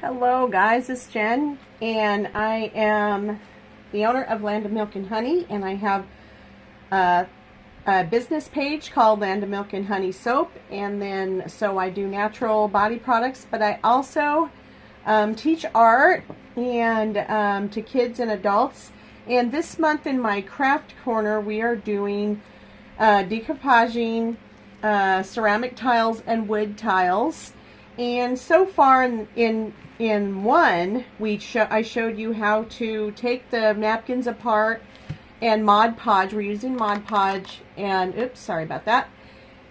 Hello guys, it's Jen, and I am the owner of Land of Milk and Honey, and I have a business page called Land of Milk and Honey Soap, and then so I do natural body products, but I also teach art and to kids and adults. And this month in my craft corner we are doing decoupaging ceramic tiles and wood tiles. And so far in one, I showed you how to take the napkins apart and Mod Podge. We're using Mod Podge, and oops, sorry about that.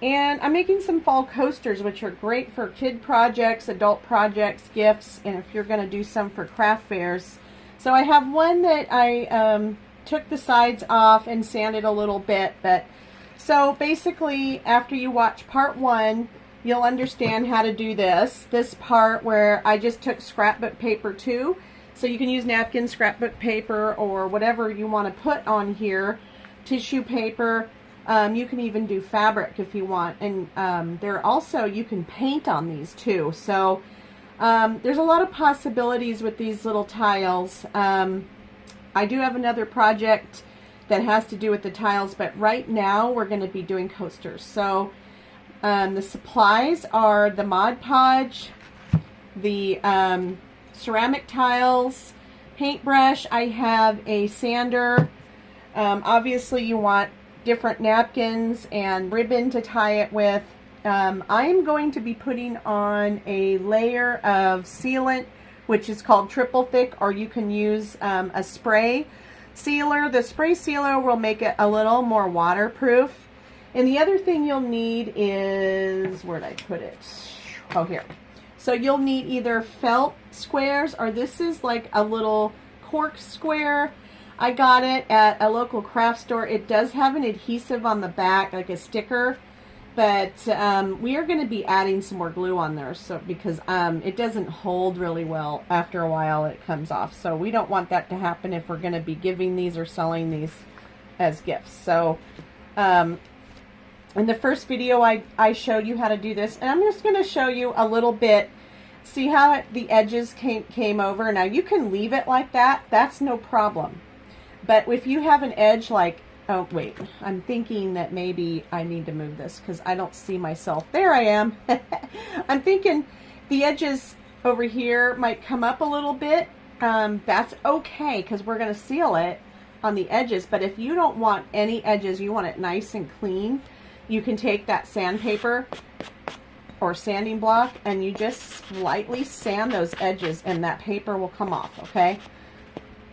And I'm making some fall coasters, which are great for kid projects, adult projects, gifts, and if you're going to do some for craft fairs. So I have one that I took the sides off and sanded a little bit. But so basically, after you watch part one, you'll understand how to do this part where I just took scrapbook paper too. So you can use napkin, scrapbook paper, or whatever you want to put on here, tissue paper. You can even do fabric if you want. And there also, you can paint on these too. So there's a lot of possibilities with these little tiles. I do have another project that has to do with the tiles, but right now we're going to be doing coasters. So the supplies are the Mod Podge, the ceramic tiles, paintbrush. I have a sander. Obviously you want different napkins and ribbon to tie it with. I am going to be putting on a layer of sealant, which is called triple thick, or you can use a spray sealer. The spray sealer will make it a little more waterproof. And the other thing you'll need is, where'd I put it? Oh, here. So you'll need either felt squares, or this is like a little cork square. I got it at a local craft store. It does have an adhesive on the back, like a sticker, but we are going to be adding some more glue on there, so because it doesn't hold really well. After a while it comes off, so we don't want that to happen if we're going to be giving these or selling these as gifts. So in the first video, I showed you how to do this, and I'm just going to show you a little bit. See how the edges came over? Now, you can leave it like that. That's no problem. But if you have an edge like, oh, wait, I'm thinking that maybe I need to move this because I don't see myself. There I am. I'm thinking the edges over here might come up a little bit. That's okay because we're going to seal it on the edges. But if you don't want any edges, you want it nice and clean, you can take that sandpaper or sanding block and you just lightly sand those edges and that paper will come off, okay?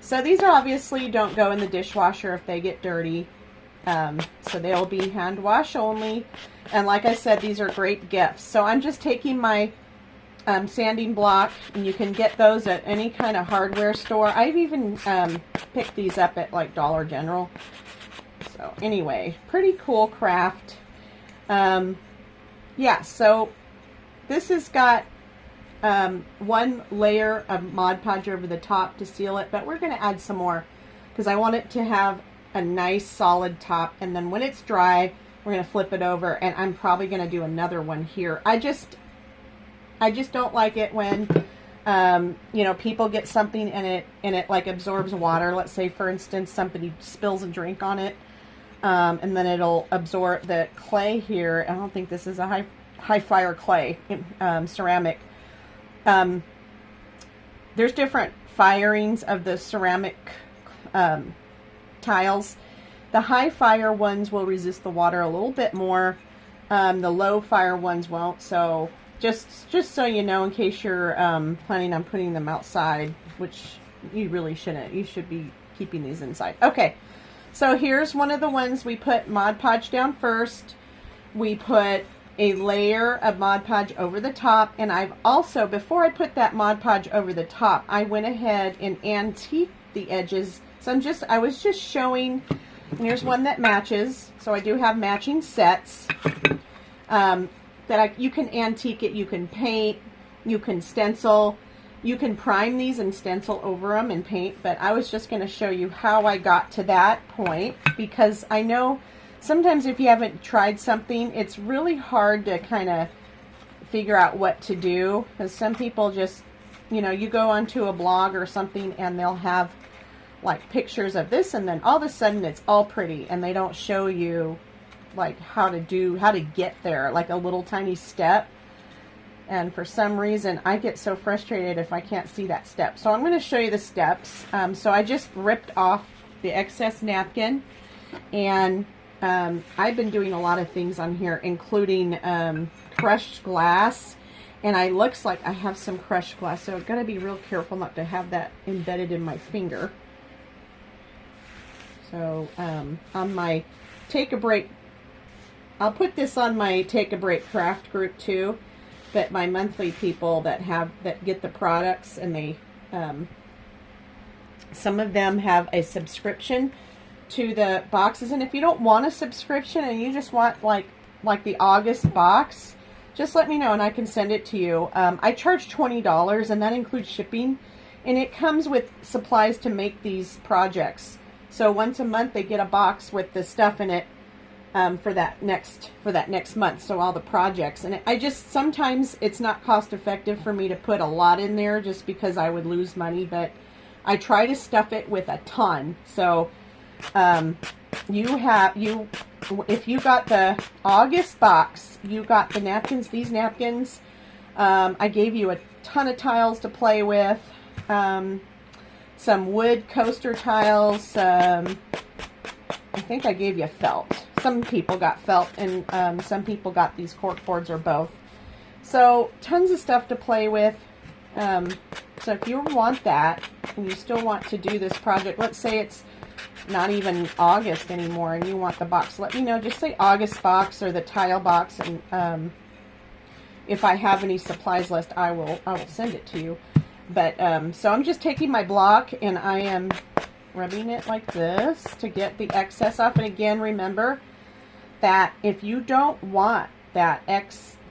So these are obviously don't go in the dishwasher if they get dirty. So they'll be hand wash only. And like I said, these are great gifts. So I'm just taking my sanding block, and you can get those at any kind of hardware store. I've even picked these up at like Dollar General. So anyway, pretty cool craft. Yeah, so this has got one layer of Mod Podge over the top to seal it, but we're going to add some more because I want it to have a nice solid top, and then when it's dry we're going to flip it over, and I'm probably going to do another one here. I just don't like it when you know, people get something and it like absorbs water. Let's say for instance somebody spills a drink on it, and then it'll absorb the clay here. I don't think this is a high fire clay, ceramic. There's different firings of the ceramic tiles. The high fire ones will resist the water a little bit more. The low fire ones won't. So just so you know, in case you're planning on putting them outside, which you really shouldn't. You should be keeping these inside. Okay. So here's one of the ones we put Mod Podge down first. We put a layer of Mod Podge over the top, and I've also, before I put that Mod Podge over the top, I went ahead and antiqued the edges. So I was just showing, and here's one that matches. So I do have matching sets you can antique it, you can paint, you can stencil. You can prime these and stencil over them and paint, but I was just going to show you how I got to that point, because I know sometimes if you haven't tried something, it's really hard to kind of figure out what to do, because some people just you know, you go onto a blog or something and they'll have like pictures of this, and then all of a sudden it's all pretty, and they don't show you like how to get there, like a little tiny step. And for some reason, I get so frustrated if I can't see that step. So I'm going to show you the steps. So I just ripped off the excess napkin, and I've been doing a lot of things on here, including crushed glass. And it looks like I have some crushed glass, so I've got to be real careful not to have that embedded in my finger. So on my Take a Break, I'll put this on my Take a Break craft group too. But my monthly people that get the products, and they some of them have a subscription to the boxes. And if you don't want a subscription and you just want like the August box, just let me know and I can send it to you. I charge $20, and that includes shipping, and it comes with supplies to make these projects. So once a month they get a box with the stuff in it for that next month. So all the projects, and I just, sometimes it's not cost effective for me to put a lot in there just because I would lose money, but I try to stuff it with a ton. So if you got the August box, you got the napkins, these napkins. I gave you a ton of tiles to play with, some wood coaster tiles, I think I gave you felt. Some people got felt, and some people got these cork boards, or both. So tons of stuff to play with. So if you want that, and you still want to do this project, let's say it's not even August anymore and you want the box, let me know. Just say August box or the tile box, and if I have any supplies left, I will send it to you. But so I'm just taking my block and I am rubbing it like this to get the excess off. And again, remember that if you don't want the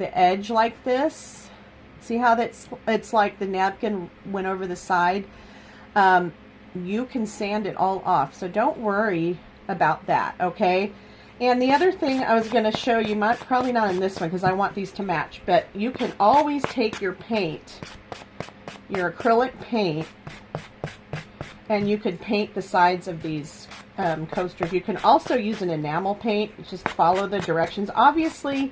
edge like this, see how it's like the napkin went over the side, you can sand it all off. So don't worry about that, okay? And the other thing I was going to show you, probably not in this one because I want these to match, but you can always take your paint, your acrylic paint, and you could paint the sides of these coasters. You can also use an enamel paint. Just follow the directions. Obviously,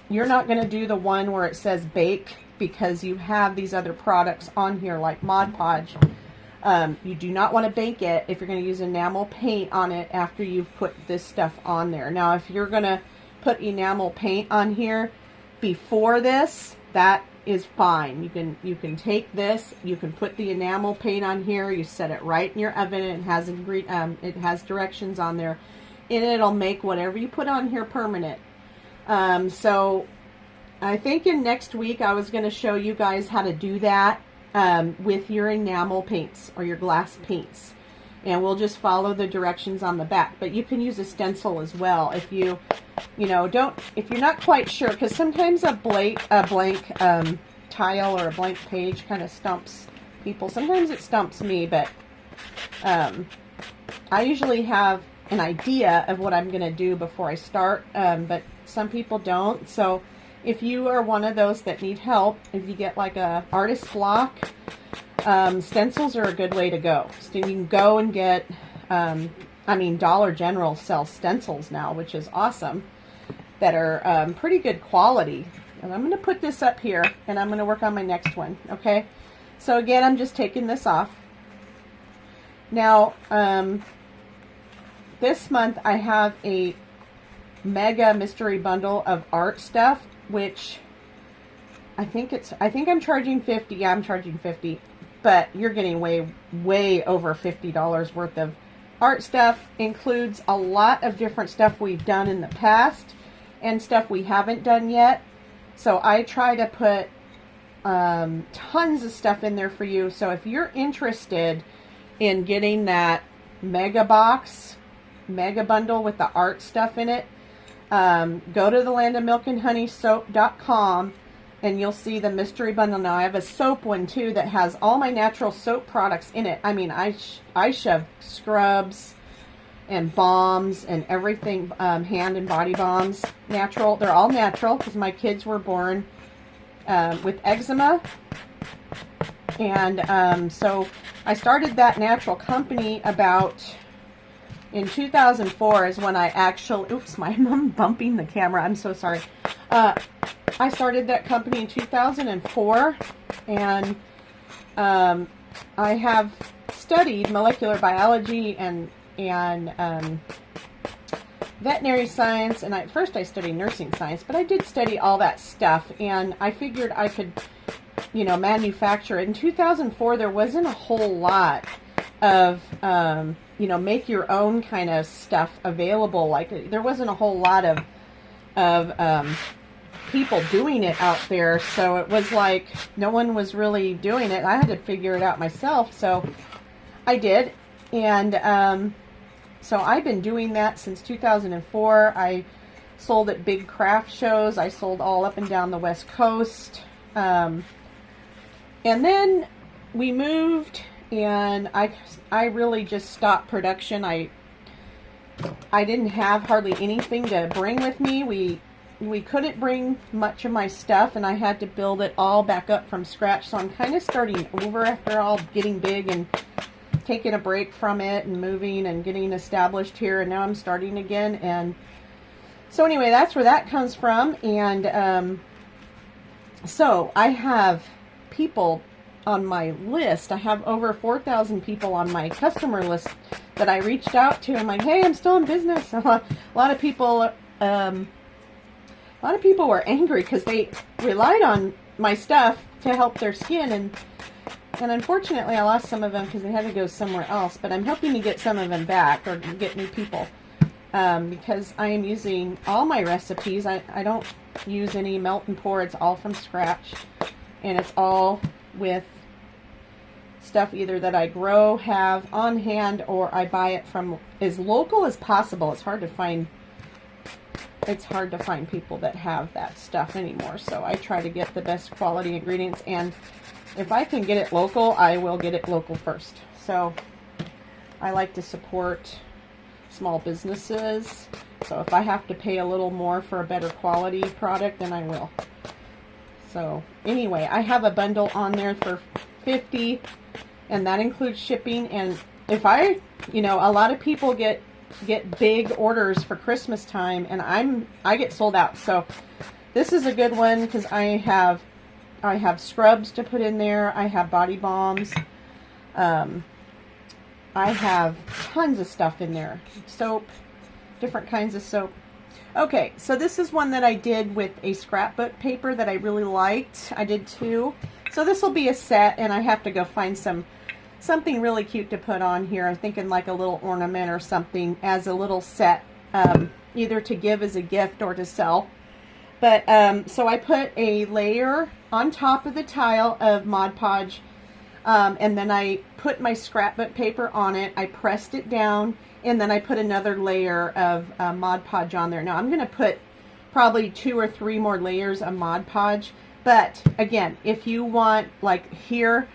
you're not going to do the one where it says bake because you have these other products on here like Mod Podge. You do not want to bake it if you're going to use enamel paint on it after you've put this stuff on there. Now, if you're going to put enamel paint on here before this, that is fine. You can take this, you can put the enamel paint on here, you set it right in your oven, and it has directions on there, and it'll make whatever you put on here permanent. So I think in next week I was going to show you guys how to do that with your enamel paints or your glass paints, and we'll just follow the directions on the back. But you can use a stencil as well if you if you're not quite sure, because sometimes a blank tile or a blank page kind of stumps people. Sometimes it stumps me, but I usually have an idea of what I'm going to do before I start, but some people don't. So if you are one of those that need help, if you get like a artist block, stencils are a good way to go. So you can go and get, Dollar General sells stencils now, which is awesome, that are pretty good quality. And I'm going to put this up here, and I'm going to work on my next one, okay? So again, I'm just taking this off. Now, this month I have a mega mystery bundle of art stuff, which I think I'm charging $50. Yeah, I'm charging $50, but you're getting way over $50 worth of art stuff. Includes a lot of different stuff we've done in the past and stuff we haven't done yet. So I try to put tons of stuff in there for you. So if you're interested in getting that mega bundle with the art stuff in it, go to the landofmilkandhoneysoap.com and you'll see the mystery bundle. Now I have a soap one too that has all my natural soap products in it. I mean, I shove scrubs and balms and everything, hand and body balms, natural. They're all natural because my kids were born with eczema And so I started that natural company about in 2004 is when I actually, oops, I'm bumping the camera. I'm so sorry. I started that company in 2004, and I have studied molecular biology and veterinary science, and at first I studied nursing science, but I did study all that stuff, and I figured I could, you know, manufacture it. In 2004, there wasn't a whole lot of, you know, make your own kind of stuff available. Like, there wasn't a whole lot of people doing it out there, so it was like no one was really doing it. I had to figure it out myself, so I did, and so I've been doing that since 2004. I sold at big craft shows. I sold all up and down the West Coast, and then we moved, and I really just stopped production. I didn't have hardly anything to bring with me. We couldn't bring much of my stuff, and I had to build it all back up from scratch. So I'm kind of starting over after all getting big and taking a break from it and moving and getting established here, and now I'm starting again. And so anyway, that's where that comes from. And so I have people on my list. I have over 4,000 people on my customer list that I reached out to. I'm like, hey, I'm still in business. A lot of people were angry because they relied on my stuff to help their skin, and unfortunately I lost some of them because they had to go somewhere else, but I'm hoping to get some of them back or get new people, because I am using all my recipes. I don't use any melt and pour. It's all from scratch, and it's all with stuff either that I grow, have on hand, or I buy it from as local as possible. It's hard to find people that have that stuff anymore, so I try to get the best quality ingredients, and if I can get it local, I will get it local first. So I like to support small businesses, so if I have to pay a little more for a better quality product, then I will. So anyway, I have a bundle on there for $50, and that includes shipping. And if I, you know, a lot of people get big orders for Christmas time, and I get sold out. So this is a good one because I have scrubs to put in there. I have body balms. I have tons of stuff in there. Soap, different kinds of soap. Okay, so this is one that I did with a scrapbook paper that I really liked. I did two. So this will be a set, and I have to go find something really cute to put on here. I'm thinking like a little ornament or something as a little set, either to give as a gift or to sell. But so I put a layer on top of the tile of Mod Podge, and then I put my scrapbook paper on it. I pressed it down, and then I put another layer of Mod Podge on there. Now I'm going to put probably 2 or 3 more layers of Mod Podge. But again, if you want, like here,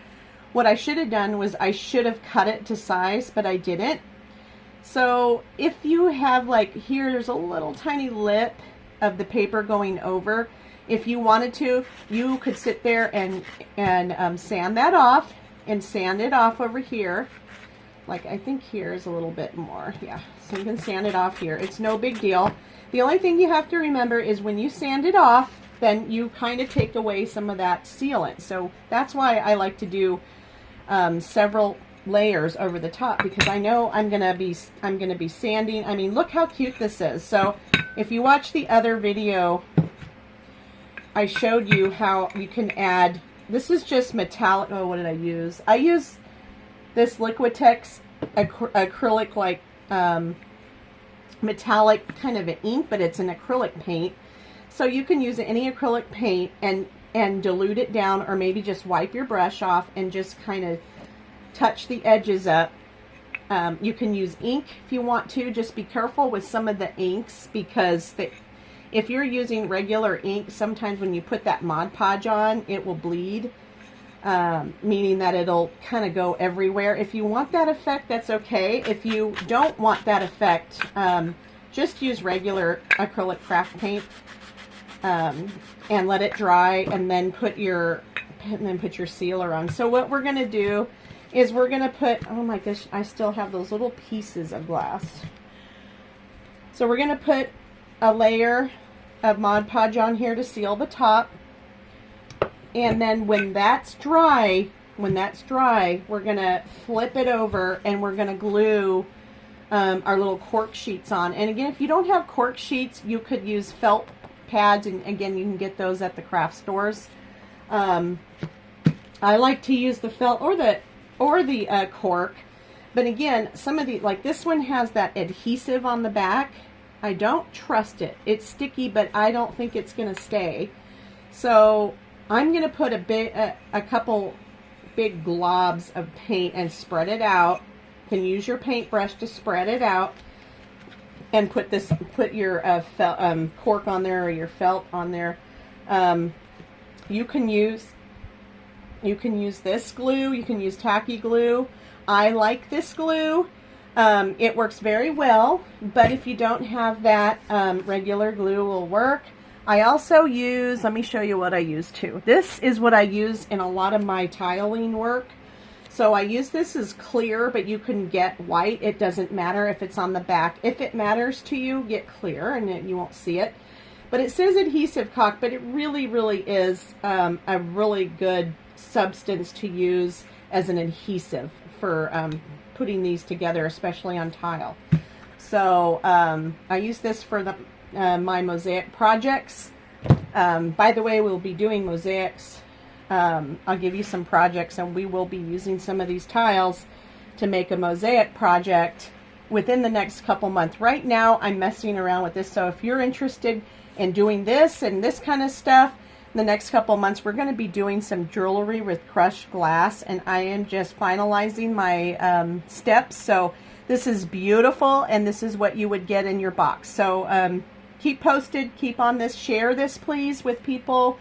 what I should have done was I should have cut it to size, but I didn't. So if you have, like, here's a little tiny lip of the paper going over. If you wanted to, you could sit there and sand that off, and sand it off over here. Like, I think here's a little bit more. Yeah, so you can sand it off here. It's no big deal. The only thing you have to remember is when you sand it off, then you kind of take away some of that sealant. So that's why I like to do several layers over the top, because I know I'm gonna be sanding. I mean, look how cute this is. So if you watch the other video, I showed you how you can add, this is just metallic. Oh, what did I use? I use this Liquitex acrylic, like metallic kind of an ink, but it's an acrylic paint. So you can use any acrylic paint and dilute it down, or maybe just wipe your brush off and just kind of touch the edges up. You can use ink if you want to. Just be careful with some of the inks, because if you're using regular ink, sometimes when you put that Mod Podge on, it will bleed, meaning that it'll kind of go everywhere. If you want that effect, that's okay. If you don't want that effect, just use regular acrylic craft paint, and let it dry, and then put your and then put your sealer on. So what we're going to do is we're going to put, oh my gosh, I still have those little pieces of glass. So we're going to put a layer of Mod Podge on here to seal the top. And then when that's dry, we're going to flip it over and we're going to glue our little cork sheets on. And again, if you don't have cork sheets, you could use felt pads, and again, you can get those at the craft stores. I like to use the felt or the cork, but again, some of the, like this one has that adhesive on the back. I don't trust it. It's sticky, but I don't think it's going to stay. So I'm going to put a couple big globs of paint and spread it out. You can use your paintbrush to spread it out and put your cork on there or your felt on there. You can use this glue. You can use tacky glue. I like this glue. It works very well, but if you don't have that, regular glue will work. I also use, let me show you what I use too. This is what I use in a lot of my tiling work. So I use this as clear, but you can get white. It doesn't matter if it's on the back. If it matters to you, get clear and you won't see it. But it says adhesive caulk, but it really, really is a really good substance to use as an adhesive for putting these together, especially on tile. So I use this for my mosaic projects. By the way, we'll be doing mosaics. I'll give you some projects, and we will be using some of these tiles to make a mosaic project within the next couple months. Right now, I'm messing around with this, so if you're interested in doing this and this kind of stuff, in the next couple months, we're going to be doing some jewelry with crushed glass, and I am just finalizing my steps. So this is beautiful, and this is what you would get in your box. So keep posted, keep on this, share this please with people.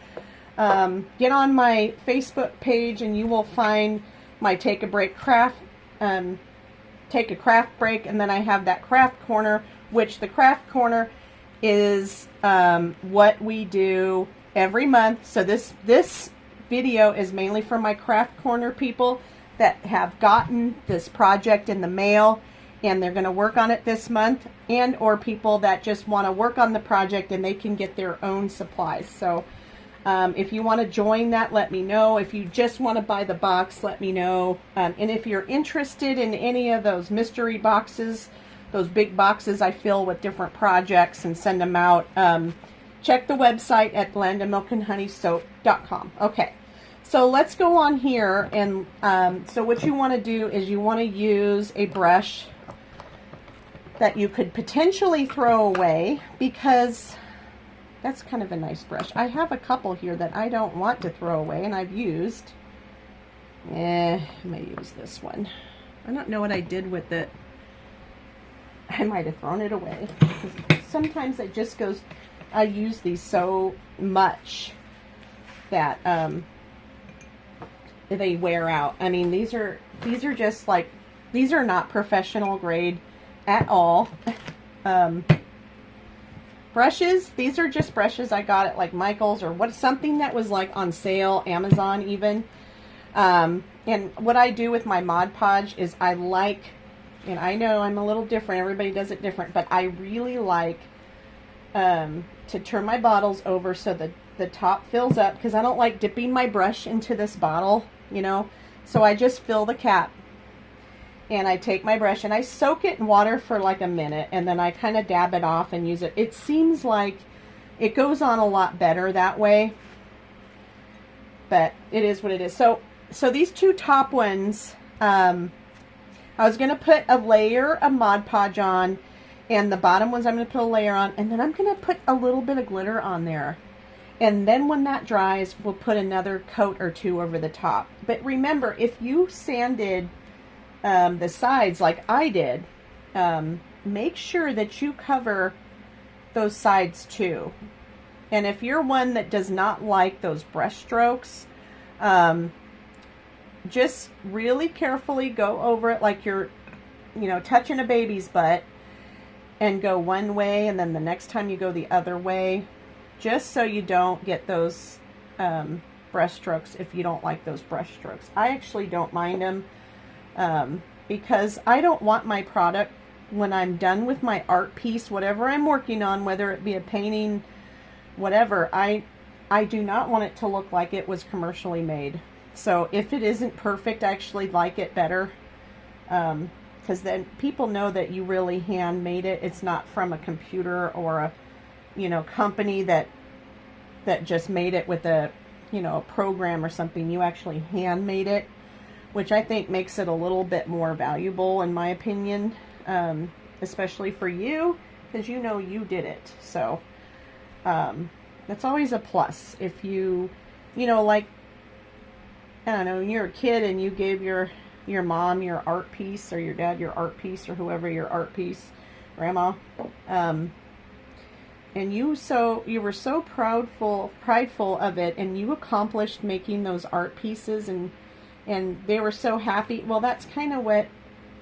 Get on my Facebook page and you will find my take a craft break, and then I have that craft corner, which the craft corner is what we do every month. So this video is mainly for my craft corner people that have gotten this project in the mail and they're going to work on it this month, and or people that just want to work on the project and they can get their own supplies. So if you want to join that, let me know. If you just want to buy the box, let me know. And if you're interested in any of those mystery boxes, those big boxes I fill with different projects and send them out, check the website at landofmilkandhoneysoap.com. Okay, so let's go on here. And so what you want to do is you want to use a brush that you could potentially throw away, because that's kind of a nice brush. I have a couple here that I don't want to throw away, and I've used. I may use this one. I don't know what I did with it. I might have thrown it away. Sometimes it just goes, I use these so much that they wear out. I mean, these are just like, these are not professional grade at all. Brushes, these are just brushes I got at like Michael's or something that was like on sale, Amazon even. And what I do with my Mod Podge is I like, and I know I'm a little different, everybody does it different, but I really like to turn my bottles over so that the top fills up, because I don't like dipping my brush into this bottle, you know. So I just fill the cap, and I take my brush and I soak it in water for like a minute, and then I kind of dab it off and use it. It seems like it goes on a lot better that way, but it is what it is. So these two top ones, I was going to put a layer of Mod Podge on, and the bottom ones I'm going to put a layer on, and then I'm going to put a little bit of glitter on there. And then when that dries, we'll put another coat or two over the top. But remember, if you sanded the sides like I did, make sure that you cover those sides too. And if you're one that does not like those brush strokes, just really carefully go over it like you're, you know, touching a baby's butt, and go one way, and then the next time you go the other way, just so you don't get those brush strokes if you don't like those brush strokes. I actually don't mind them because I don't want my product, when I'm done with my art piece, whatever I'm working on, whether it be a painting, whatever, I do not want it to look like it was commercially made. So if it isn't perfect, I actually like it better, because then people know that you really handmade it. It's not from a computer or a, you know, company that just made it with a, you know, a program or something. You actually handmade it, which I think makes it a little bit more valuable, in my opinion, especially for you, because you know you did it. So that's always a plus. If you know, like, I don't know, when you're a kid and you gave your mom your art piece, or your dad your art piece, or whoever your art piece, grandma, and you were so prideful of it, and you accomplished making those art pieces, and they were so happy. Well, that's kind of what,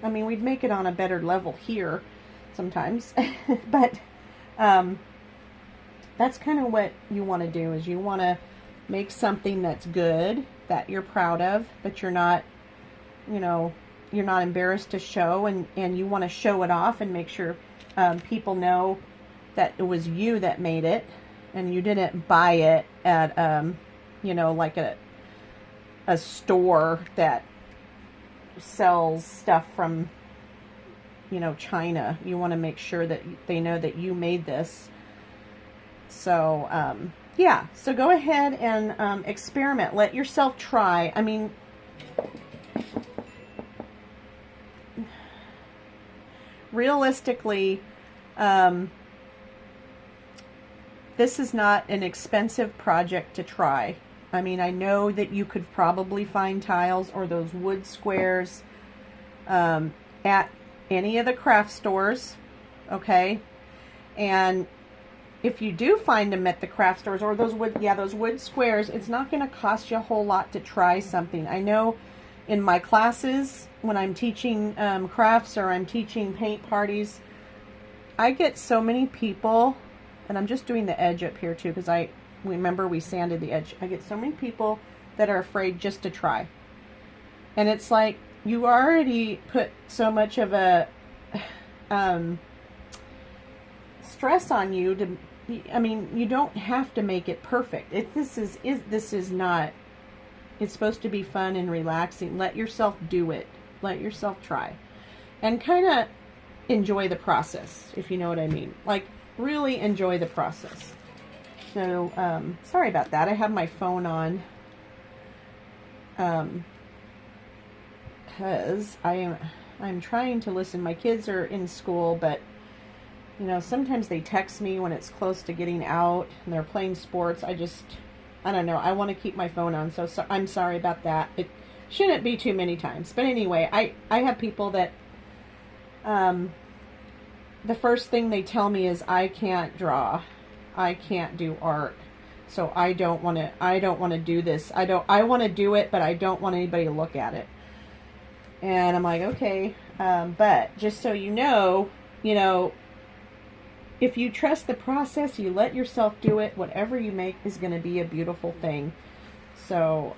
I mean, we'd make it on a better level here sometimes, but that's kind of what you want to do, is you want to make something that's good, that you're proud of, but you're not, you know, you're not embarrassed to show, and you want to show it off and make sure people know that it was you that made it, and you didn't buy it at, you know, like a store that sells stuff from, you know, China. You want to make sure that they know that you made this. So, yeah, so go ahead and experiment. Let yourself try. I mean, realistically, this is not an expensive project to try. I mean, I know that you could probably find tiles or those wood squares at any of the craft stores, okay? And if you do find them at the craft stores, or those wood squares, it's not going to cost you a whole lot to try something. I know in my classes, when I'm teaching crafts, or I'm teaching paint parties, I get so many people, and I'm just doing the edge up here too, because remember we sanded the edge. I get so many people that are afraid just to try. And it's like, you already put so much of a stress on you to, I mean, you don't have to make it perfect. This is not, it's supposed to be fun and relaxing. Let yourself do it. Let yourself try. And kind of enjoy the process, if you know what I mean. Like, really enjoy the process. So, sorry about that. I have my phone on. Because I'm trying to listen. My kids are in school, but, you know, sometimes they text me when it's close to getting out and they're playing sports. I don't know. I want to keep my phone on, so I'm sorry about that. It shouldn't be too many times. But anyway, I have people that, the first thing they tell me is, I can't draw. I can't do art. So I don't want to do this. I want to do it, but I don't want anybody to look at it. And I'm like, okay, but just so you know, if you trust the process, you let yourself do it, whatever you make is going to be a beautiful thing. So,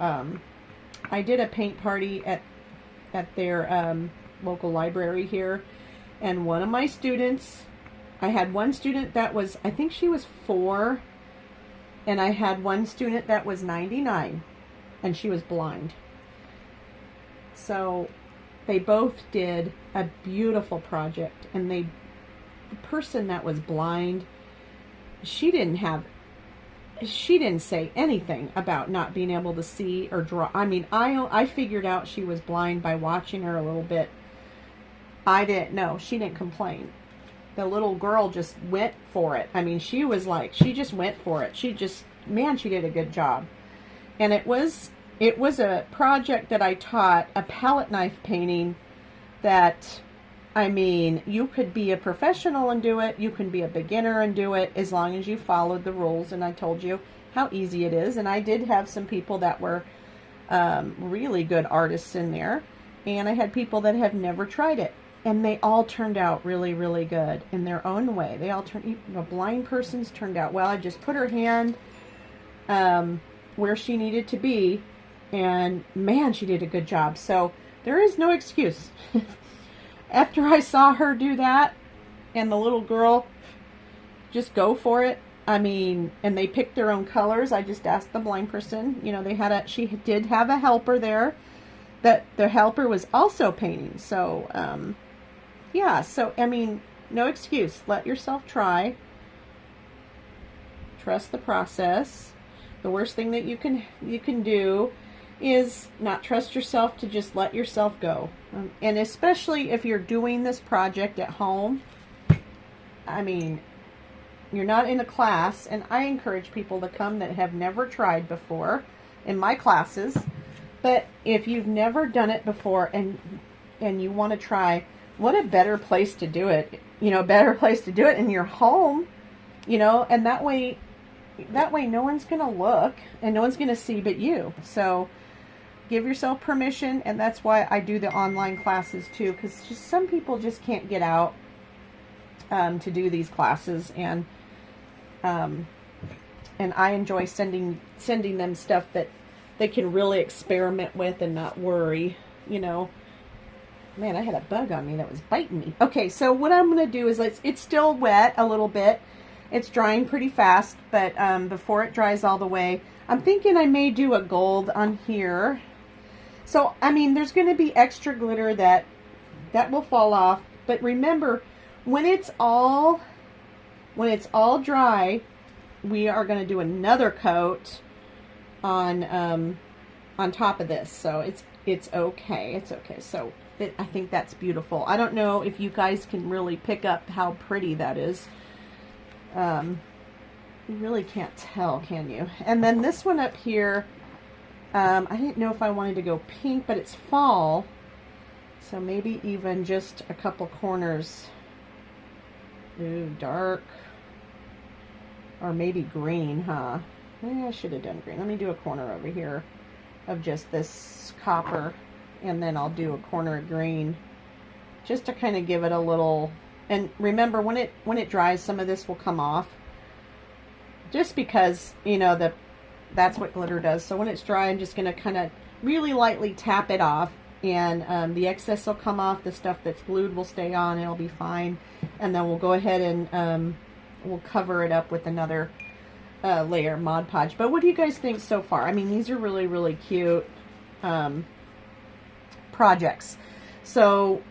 I did a paint party at their local library here, and one of my students, I had one student that was, I think she was 4, and I had one student that was 99, and she was blind. So they both did a beautiful project, and the person that was blind, she didn't say anything about not being able to see or draw. I mean, I figured out she was blind by watching her a little bit. I didn't know. She didn't complain. The little girl just went for it. I mean, she just went for it. She did a good job. And it was a project that I taught, a palette knife painting that, I mean, you could be a professional and do it. You can be a beginner and do it, as long as you followed the rules. And I told you how easy it is. And I did have some people that were really good artists in there. And I had people that have never tried it. And they all turned out really, really good in their own way. They all turned, even a blind person's turned out well. I just put her hand where she needed to be, and man, she did a good job. So there is no excuse. After I saw her do that and the little girl just go for it, I mean, and they picked their own colors. I just asked the blind person, you know, she did have a helper there, that the helper was also painting. So, yeah, so, I mean, no excuse. Let yourself try. Trust the process. The worst thing that you can do is not trust yourself, to just let yourself go. And especially if you're doing this project at home, I mean, you're not in a class, and I encourage people to come that have never tried before in my classes. But if you've never done it before and you want to try, what a better place to do it. You know, better place to do it in your home, you know, and that way no one's going to look and no one's going to see but you. So give yourself permission, and that's why I do the online classes too, because just some people just can't get out to do these classes, and I enjoy sending them stuff that they can really experiment with and not worry, you know. Man, I had a bug on me that was biting me. Okay, so what I'm going to do is, it's still wet a little bit. It's drying pretty fast, but before it dries all the way, I'm thinking I may do a gold on here. So, I mean, there's going to be extra glitter that will fall off. But remember, when it's all dry, we are going to do another coat on top of this. So it's okay. It's okay. So I think that's beautiful. I don't know if you guys can really pick up how pretty that is. You really can't tell, can you? And then this one up here, I didn't know if I wanted to go pink, but it's fall, so maybe even just a couple corners. Ooh, dark. Or maybe green, huh? Maybe I should have done green. Let me do a corner over here of just this copper, and then I'll do a corner of green, just to kind of give it a little. And remember, when it dries, some of this will come off, just because, you know, that's what glitter does. So when it's dry, I'm just going to kind of really lightly tap it off, and the excess will come off. The stuff that's glued will stay on. It'll be fine. And then we'll go ahead and we'll cover it up with another layer of Mod Podge. But what do you guys think so far? I mean, these are really, really cute projects. So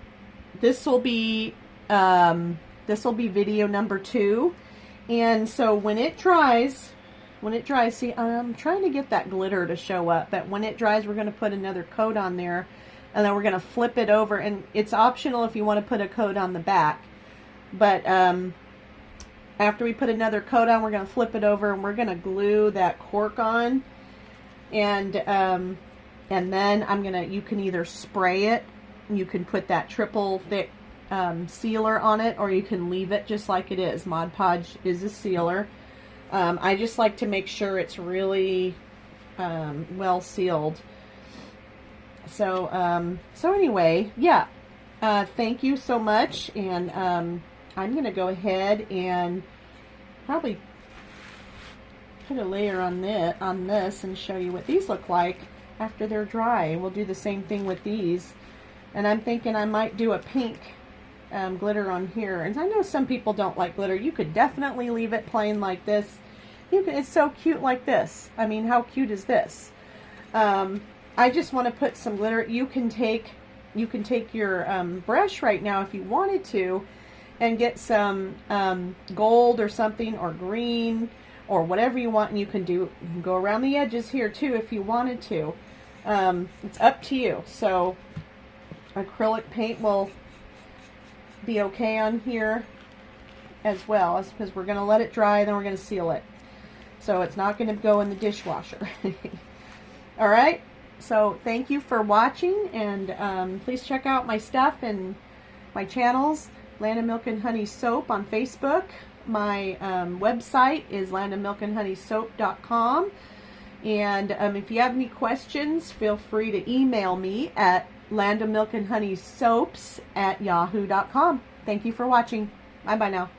this will be video number 2. And so when it dries, see, I'm trying to get that glitter to show up, but when it dries, we're going to put another coat on there, and then we're going to flip it over, and it's optional if you want to put a coat on the back. But after we put another coat on, we're going to flip it over, and we're going to glue that cork on, and then you can either spray it, you can put that triple thick sealer on it, or you can leave it just like it is. Mod Podge is a sealer. I just like to make sure it's really well sealed. So anyway, yeah, thank you so much, and I'm going to go ahead and probably put a layer on this and show you what these look like after they're dry. We'll do the same thing with these, and I'm thinking I might do a pink glitter on here. And I know some people don't like glitter. You could definitely leave it plain like this. It's so cute like this. I mean, how cute is this? I just want to put some glitter. You can take your brush right now if you wanted to, and get some gold or something, or green, or whatever you want, and you can go around the edges here too if you wanted to. It's up to you. So acrylic paint will be okay on here as well, because we're going to let it dry, then we're going to seal it. So it's not going to go in the dishwasher. All right. So thank you for watching, and please check out my stuff and my channels. Land of Milk and Honey Soap on Facebook. My website is landofmilkandhoneysoap.com. And if you have any questions, feel free to email me at landofmilkandhoneysoaps@yahoo.com. Thank you for watching. Bye-bye now.